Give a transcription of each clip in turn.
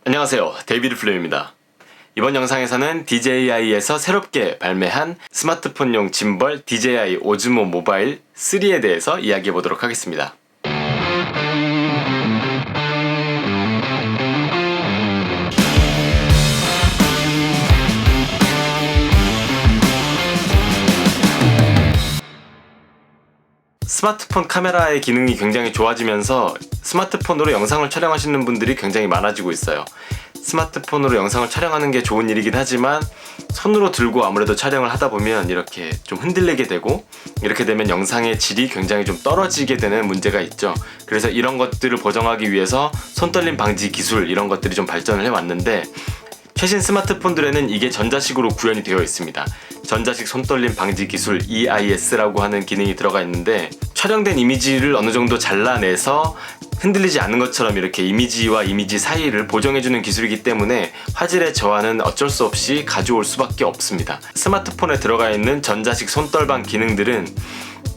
안녕하세요, 데이비드 플레임입니다. 이번 영상에서는 DJI에서 새롭게 발매한 스마트폰용 짐벌 DJI 오즈모 모바일 3에 대해서 이야기해 보도록 하겠습니다. 스마트폰 카메라의 기능이 굉장히 좋아지면서 스마트폰으로 영상을 촬영하시는 분들이 굉장히 많아지고 있어요. 스마트폰으로 영상을 촬영하는 게 좋은 일이긴 하지만 손으로 들고 아무래도 촬영을 하다 보면 이렇게 좀 흔들리게 되고, 이렇게 되면 영상의 질이 굉장히 좀 떨어지게 되는 문제가 있죠. 그래서 이런 것들을 보정하기 위해서 손떨림 방지 기술, 이런 것들이 좀 발전을 해왔는데, 최신 스마트폰들에는 이게 전자식으로 구현이 되어 있습니다. 전자식 손떨림 방지 기술 EIS라고 하는 기능이 들어가 있는데, 촬영된 이미지를 어느 정도 잘라내서 흔들리지 않는 것처럼 이렇게 이미지와 이미지 사이를 보정해주는 기술이기 때문에 화질의 저하는 어쩔 수 없이 가져올 수밖에 없습니다. 스마트폰에 들어가 있는 전자식 손떨방 기능들은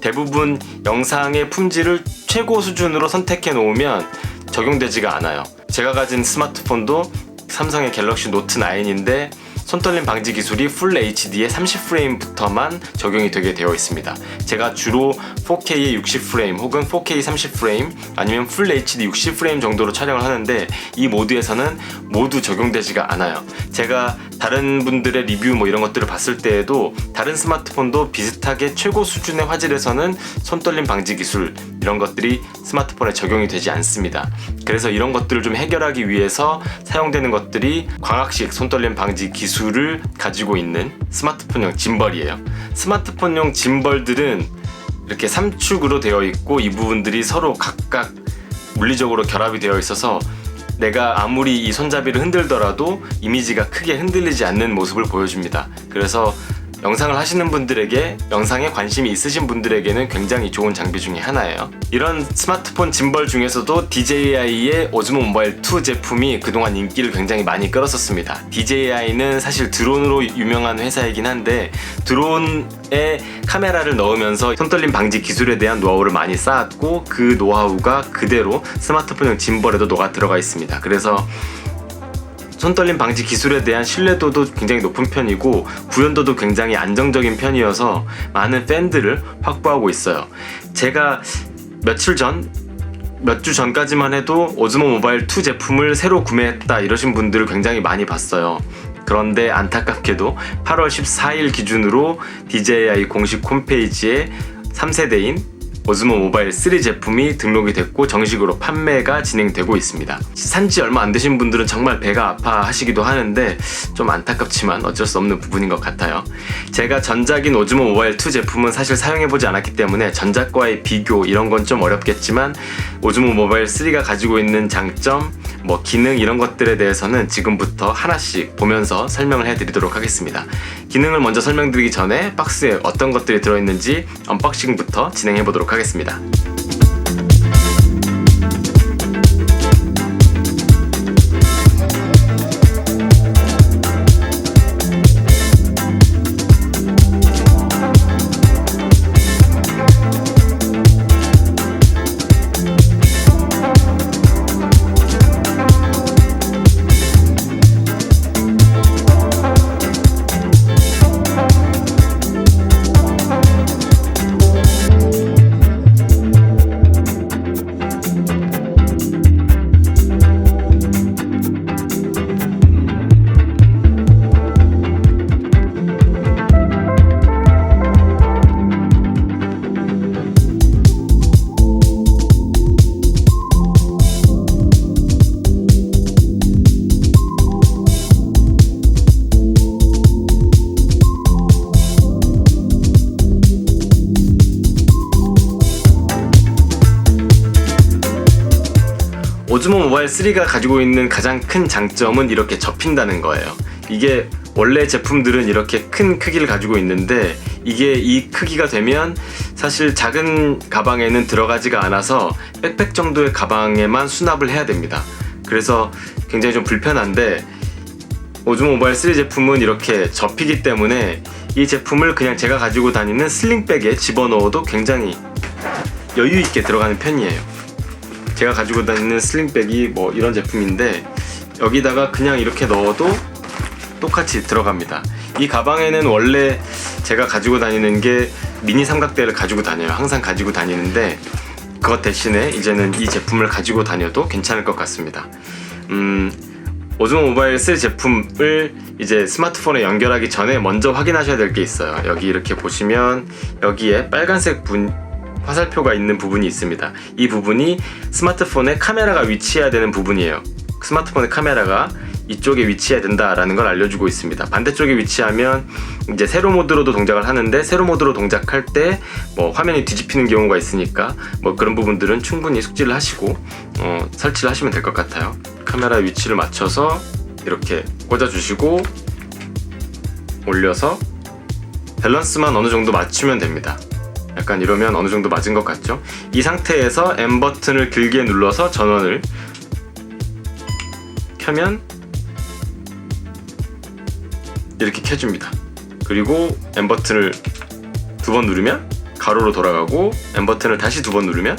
대부분 영상의 품질을 최고 수준으로 선택해 놓으면 적용되지가 않아요. 제가 가진 스마트폰도 삼성의 갤럭시 노트 9인데 손떨림 방지 기술이 풀 HD에 30프레임부터만 적용이 되게 되어 있습니다. 제가 주로 4K에 60프레임 혹은 4K 30프레임 아니면 풀 HD 60프레임 정도로 촬영을 하는데, 이 모드에서는 모두 적용되지가 않아요. 제가 다른 분들의 리뷰 이런 것들을 봤을 때에도 다른 스마트폰도 비슷하게 최고 수준의 화질에서는 손떨림 방지 기술, 이런 것들이 스마트폰에 적용이 되지 않습니다. 그래서 이런 것들을 좀 해결하기 위해서 사용되는 것들이 광학식 손떨림 방지 기술을 가지고 있는 스마트폰용 짐벌이에요. 스마트폰용 짐벌들은 이렇게 3축으로 되어 있고, 이 부분들이 서로 각각 물리적으로 결합이 되어 있어서 내가 아무리 이 손잡이를 흔들더라도 이미지가 크게 흔들리지 않는 모습을 보여줍니다. 그래서 영상을 하시는 분들에게, 영상에 관심이 있으신 분들에게는 굉장히 좋은 장비 중에 하나예요. 이런 스마트폰 짐벌 중에서도 DJI의 오즈모 모바일 2 제품이 그동안 인기를 굉장히 많이 끌었었습니다. DJI는 사실 드론으로 유명한 회사이긴 한데, 드론에 카메라를 넣으면서 손떨림 방지 기술에 대한 노하우를 많이 쌓았고, 그 노하우가 그대로 스마트폰용 짐벌에도 녹아 들어가 있습니다. 그래서 손떨림 방지 기술에 대한 신뢰도도 굉장히 높은 편이고, 구현도도 굉장히 안정적인 편이어서 많은 팬들을 확보하고 있어요. 제가 몇 주 전까지만 해도 오즈모 모바일 2 제품을 새로 구매했다 이러신 분들을 굉장히 많이 봤어요. 그런데 안타깝게도 8월 14일 기준으로 DJI 공식 홈페이지에 3세대인 오즈모 모바일 3 제품이 등록이 됐고 정식으로 판매가 진행되고 있습니다. 산지 얼마 안 되신 분들은 정말 배가 아파하시기도 하는데 좀 안타깝지만 어쩔 수 없는 부분인 것 같아요. 제가 전작인 오즈모 모바일 2 제품은 사실 사용해보지 않았기 때문에 전작과의 비교 이런 건 좀 어렵겠지만, 오즈모 모바일 3가 가지고 있는 장점, 기능 이런 것들에 대해서는 지금부터 하나씩 보면서 설명을 해드리도록 하겠습니다. 기능을 먼저 설명드리기 전에 박스에 어떤 것들이 들어있는지 언박싱부터 진행해보도록 하겠습니다. 오즈모 모바일 3가 가지고 있는 가장 큰 장점은 이렇게 접힌다는 거예요. 이게 원래 제품들은 이렇게 큰 크기를 가지고 있는데, 이게 이 크기가 되면 사실 작은 가방에는 들어가지가 않아서 백팩 정도의 가방에만 수납을 해야 됩니다. 그래서 굉장히 좀 불편한데, 오즈모 모바일 3 제품은 이렇게 접히기 때문에 이 제품을 그냥 제가 가지고 다니는 슬링백에 집어넣어도 굉장히 여유있게 들어가는 편이에요. 제가 가지고 다니는 슬링백이 이런 제품인데, 여기다가 그냥 이렇게 넣어도 똑같이 들어갑니다. 이 가방에는 원래 제가 가지고 다니는 게 미니 삼각대를 가지고 다녀요. 항상 가지고 다니는데 그것 대신에 이제는 이 제품을 가지고 다녀도 괜찮을 것 같습니다. 오즈모 모바일 3 제품을 이제 스마트폰에 연결하기 전에 먼저 확인하셔야 될 게 있어요. 여기 이렇게 보시면 여기에 빨간색 화살표가 있는 부분이 있습니다. 이 부분이 스마트폰에 카메라가 위치해야 되는 부분이에요. 스마트폰의 카메라가 이쪽에 위치해야 된다라는 걸 알려주고 있습니다. 반대쪽에 위치하면 이제 세로 모드로도 동작을 하는데 세로 모드로 동작할 때 뭐 화면이 뒤집히는 경우가 있으니까 뭐 그런 부분들은 충분히 숙지를 하시고 설치를 하시면 될 것 같아요. 카메라 위치를 맞춰서 이렇게 꽂아주시고 올려서 밸런스만 어느 정도 맞추면 됩니다. 약간 이러면 어느 정도 맞은 것 같죠? 이 상태에서 M 버튼을 길게 눌러서 전원을 켜면 이렇게 켜줍니다. 그리고 M 버튼을 2번 누르면 가로로 돌아가고 M 버튼을 다시 2번 누르면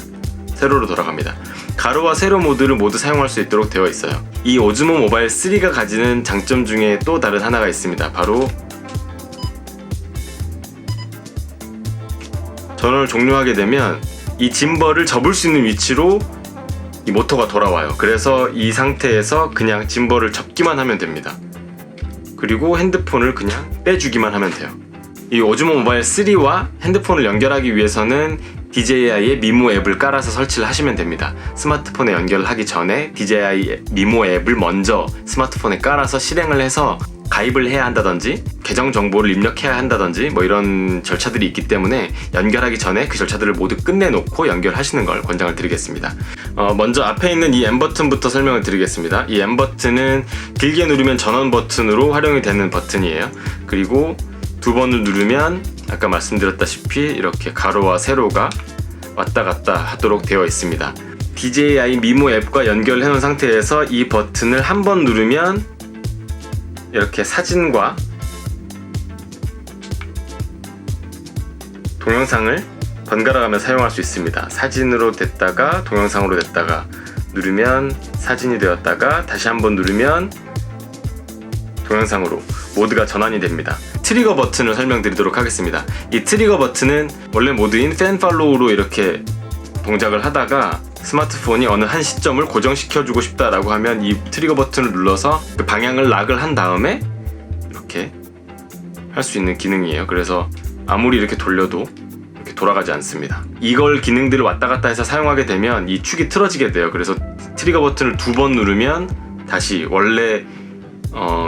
세로로 돌아갑니다. 가로와 세로 모드를 모두 사용할 수 있도록 되어 있어요. 이 오즈모 모바일 3가 가지는 장점 중에 또 다른 하나가 있습니다. 바로 전원을 종료하게 되면 이 짐벌을 접을 수 있는 위치로 이 모터가 돌아와요. 그래서 이 상태에서 그냥 짐벌을 접기만 하면 됩니다. 그리고 핸드폰을 그냥 빼주기만 하면 돼요. 이 오즈모 모바일 3와 핸드폰을 연결하기 위해서는 DJI의 미모 앱을 깔아서 설치를 하시면 됩니다. 스마트폰에 연결하기 전에 DJI 미모 앱을 먼저 스마트폰에 깔아서 실행을 해서 가입을 해야 한다든지 계정 정보를 입력해야 한다든지 뭐 이런 절차들이 있기 때문에 연결하기 전에 그 절차들을 모두 끝내놓고 연결하시는 걸 권장을 드리겠습니다. 먼저 앞에 있는 이 M 버튼부터 설명을 드리겠습니다. 이 M 버튼은 길게 누르면 전원 버튼으로 활용이 되는 버튼이에요. 그리고 2번을 누르면 아까 말씀드렸다시피 이렇게 가로와 세로가 왔다 갔다 하도록 되어 있습니다. DJI 미모 앱과 연결해 놓은 상태에서 이 버튼을 한 번 누르면 이렇게 사진과 동영상을 번갈아 가며 사용할 수 있습니다. 사진으로 됐다가 동영상으로 됐다가 누르면 사진이 되었다가 다시 한번 누르면 동영상으로 모드가 전환이 됩니다. 트리거 버튼을 설명드리도록 하겠습니다. 이 트리거 버튼은 원래 모드인 팬 팔로우로 이렇게 동작을 하다가 스마트폰이 어느 한 시점을 고정시켜주고 싶다라고 하면 이 트리거 버튼을 눌러서 그 방향을 락을 한 다음에 이렇게 할 수 있는 기능이에요. 그래서 아무리 이렇게 돌려도 이렇게 돌아가지 않습니다. 이걸 기능들을 왔다 갔다 해서 사용하게 되면 이 축이 틀어지게 돼요. 그래서 트리거 버튼을 2번 누르면 다시 원래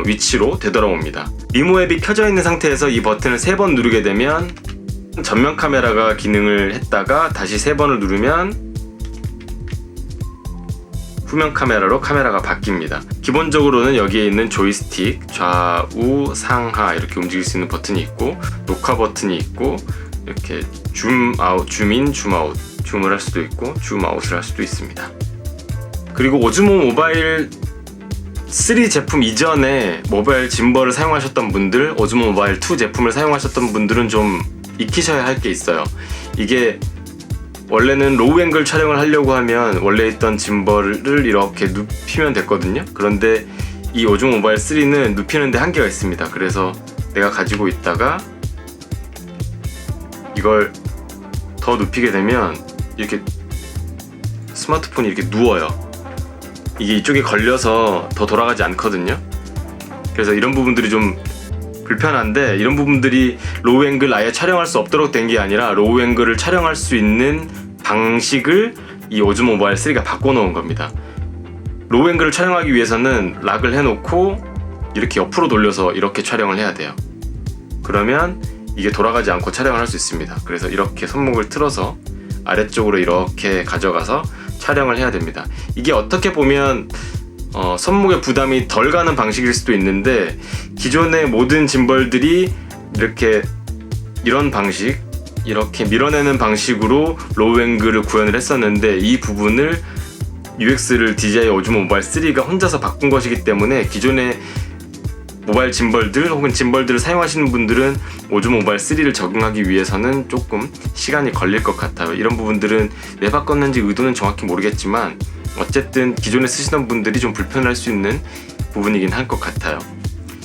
위치로 되돌아옵니다. 미모 앱이 켜져 있는 상태에서 이 버튼을 3번 누르게 되면 전면 카메라가 기능을 했다가 다시 3번을 누르면 후면 카메라로 카메라가 바뀝니다. 기본적으로는 여기에 있는 조이스틱 좌우 상하 이렇게 움직일 수 있는 버튼이 있고 녹화 버튼이 있고 이렇게 줌 아웃, 줌인, 줌 아웃, 줌을 할 수도 있고 줌 아웃을 할 수도 있습니다. 그리고 오즈모 모바일 3 제품 이전에 모바일 짐벌을 사용하셨던 분들, 오즈모 모바일 2 제품을 사용하셨던 분들은 좀 익히셔야 할 게 있어요. 이게 원래는 로우 앵글 촬영을 하려고 하면 원래 있던 짐벌을 이렇게 눕히면 됐거든요. 그런데 이 오즈모 모바일 3는 눕히는데 한계가 있습니다. 그래서 내가 가지고 있다가 이걸 더 눕히게 되면 이렇게 스마트폰이 이렇게 누워요. 이게 이쪽에 걸려서 더 돌아가지 않거든요. 그래서 이런 부분들이 좀 불편한데, 이런 부분들이 로우 앵글 아예 촬영할 수 없도록 된 게 아니라 로우 앵글을 촬영할 수 있는 방식을 이 오즈모 모바일 3가 바꿔놓은 겁니다. 로우 앵글을 촬영하기 위해서는 락을 해놓고 이렇게 옆으로 돌려서 이렇게 촬영을 해야 돼요. 그러면 이게 돌아가지 않고 촬영을 할 수 있습니다. 그래서 이렇게 손목을 틀어서 아래쪽으로 이렇게 가져가서 촬영을 해야 됩니다. 이게 어떻게 보면 손목에 부담이 덜 가는 방식일 수도 있는데, 기존의 모든 짐벌들이 이렇게 이런 방식, 이렇게 밀어내는 방식으로 로우 앵글을 구현을 했었는데, 이 부분을 UX를 DJI 오즈모 모바일 3가 혼자서 바꾼 것이기 때문에 기존의 모바일 짐벌들 혹은 짐벌들을 사용하시는 분들은 오즈 모바일 3를 적응하기 위해서는 조금 시간이 걸릴 것 같아요. 이런 부분들은 왜 바꿨는지 의도는 정확히 모르겠지만 어쨌든 기존에 쓰시던 분들이 좀 불편할 수 있는 부분이긴 할 것 같아요.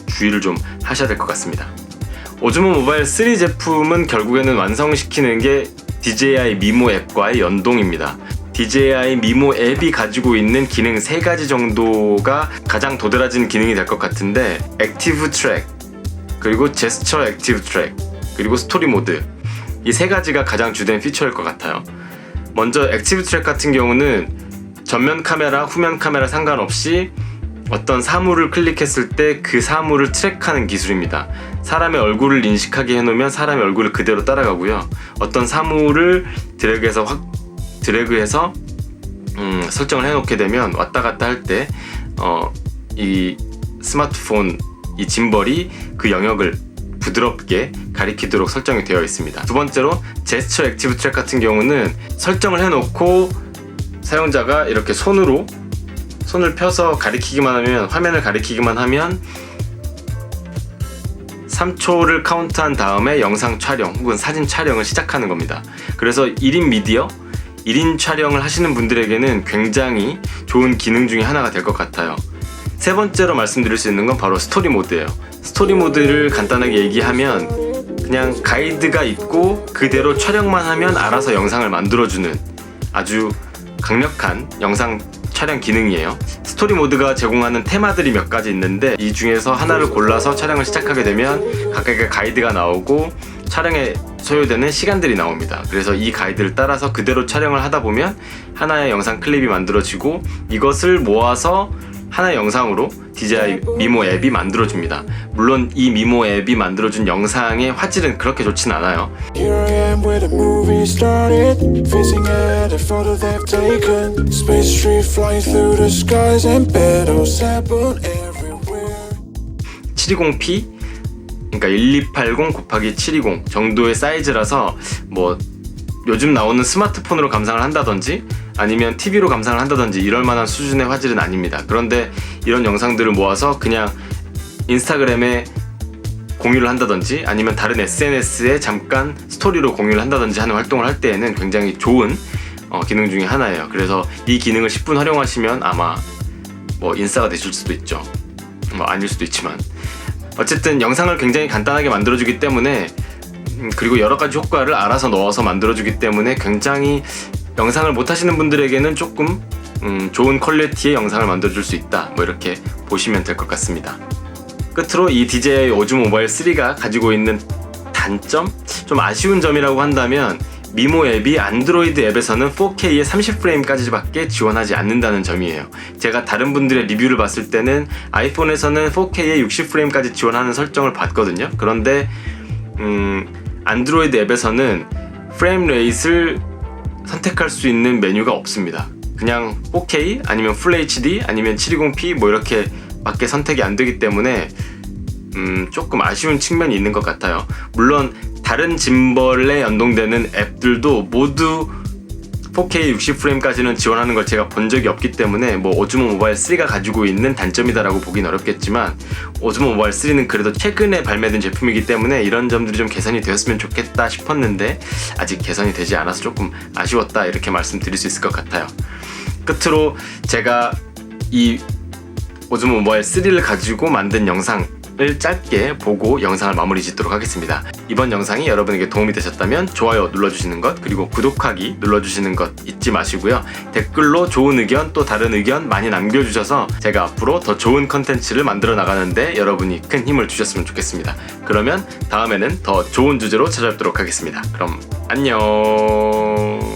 주의를 좀 하셔야 될 것 같습니다. 오즈모 모바일 3 제품은 결국에는 완성시키는 게 DJI 미모 앱과의 연동입니다. DJI 미모 앱이 가지고 있는 기능 3가지 정도가 가장 도드라진 기능이 될 것 같은데, 액티브 트랙, 그리고 제스처 액티브 트랙, 그리고 스토리 모드, 이 3가지가 가장 주된 피처일 것 같아요. 먼저 액티브 트랙 같은 경우는 전면 카메라, 후면 카메라 상관없이 어떤 사물을 클릭했을 때 그 사물을 트랙하는 기술입니다. 사람의 얼굴을 인식하게 해놓으면 사람의 얼굴을 그대로 따라가고요. 어떤 사물을 드래그해서 설정을 해놓게 되면 왔다 갔다 할 때 이 스마트폰 이 짐벌이 그 영역을 부드럽게 가리키도록 설정이 되어 있습니다. 두 번째로 제스처 액티브 트랙 같은 경우는 설정을 해놓고 사용자가 이렇게 손을 펴서 가리키기만 하면, 화면을 가리키기만 하면 3초를 카운트한 다음에 영상 촬영 혹은 사진 촬영을 시작하는 겁니다. 그래서 1인 미디어, 1인 촬영을 하시는 분들에게는 굉장히 좋은 기능 중에 하나가 될 것 같아요. 세 번째로 말씀드릴 수 있는 건 바로 스토리 모드예요. 스토리 모드를 간단하게 얘기하면 그냥 가이드가 있고 그대로 촬영만 하면 알아서 영상을 만들어주는 아주 강력한 영상 촬영 기능이에요. 스토리 모드가 제공하는 테마들이 몇 가지 있는데 이 중에서 하나를 골라서 촬영을 시작하게 되면 각각의 가이드가 나오고 촬영에 소요되는 시간들이 나옵니다. 그래서 이 가이드를 따라서 그대로 촬영을 하다 보면 하나의 영상 클립이 만들어지고 이것을 모아서 하나의 영상으로 DJI 미모 앱이 만들어줍니다. 물론 이 미모 앱이 만들어준 영상의 화질은 그렇게 좋진 않아요. Here I am where the movie started, facing at a photo they've taken. Space tree flying through the skies and battles happen everywhere. 720p, 그러니까 1280 곱하기 720 정도의 사이즈라서 뭐 요즘 나오는 스마트폰으로 감상을 한다든지 아니면 TV로 감상을 한다든지 이럴 만한 수준의 화질은 아닙니다. 그런데 이런 영상들을 모아서 그냥 인스타그램에 공유를 한다든지 아니면 다른 SNS에 잠깐 스토리로 공유를 한다든지 하는 활동을 할 때에는 굉장히 좋은 기능 중에 하나예요. 그래서 이 기능을 10분 활용하시면 아마 뭐 인싸가 되실 수도 있죠. 뭐 아닐 수도 있지만 어쨌든 영상을 굉장히 간단하게 만들어주기 때문에 그리고 여러가지 효과를 알아서 넣어서 만들어주기 때문에 굉장히 영상을 못하시는 분들에게는 조금 좋은 퀄리티의 영상을 만들어줄 수 있다, 뭐 이렇게 보시면 될 것 같습니다. 끝으로 이 DJI 오즈 모바일 3가 가지고 있는 단점? 좀 아쉬운 점이라고 한다면 미모 앱이 안드로이드 앱에서는 4K에 30프레임까지밖에 지원하지 않는다는 점이에요. 제가 다른 분들의 리뷰를 봤을 때는 아이폰에서는 4K에 60프레임까지 지원하는 설정을 봤거든요. 그런데 안드로이드 앱에서는 프레임 레이트를 선택할 수 있는 메뉴가 없습니다. 그냥 4K 아니면 Full HD 아니면 720p 뭐 이렇게 밖에 선택이 안 되기 때문에 조금 아쉬운 측면이 있는 것 같아요. 물론 다른 짐벌에 연동되는 앱들도 모두 4K 60프레임까지는 지원하는 걸 제가 본 적이 없기 때문에 뭐 오즈모 모바일 3가 가지고 있는 단점이다라고 보긴 어렵겠지만 오즈모 모바일 3는 그래도 최근에 발매된 제품이기 때문에 이런 점들이 좀 개선이 되었으면 좋겠다 싶었는데 아직 개선이 되지 않아서 조금 아쉬웠다, 이렇게 말씀드릴 수 있을 것 같아요. 끝으로 제가 이 오즈모 모바일 3를 가지고 만든 영상을 짧게 보고 영상을 마무리 짓도록 하겠습니다. 이번 영상이 여러분에게 도움이 되셨다면 좋아요 눌러주시는 것, 그리고 구독하기 눌러주시는 것 잊지 마시고요. 댓글로 좋은 의견 또 다른 의견 많이 남겨주셔서 제가 앞으로 더 좋은 컨텐츠를 만들어 나가는데 여러분이 큰 힘을 주셨으면 좋겠습니다. 그러면 다음에는 더 좋은 주제로 찾아뵙도록 하겠습니다. 그럼 안녕.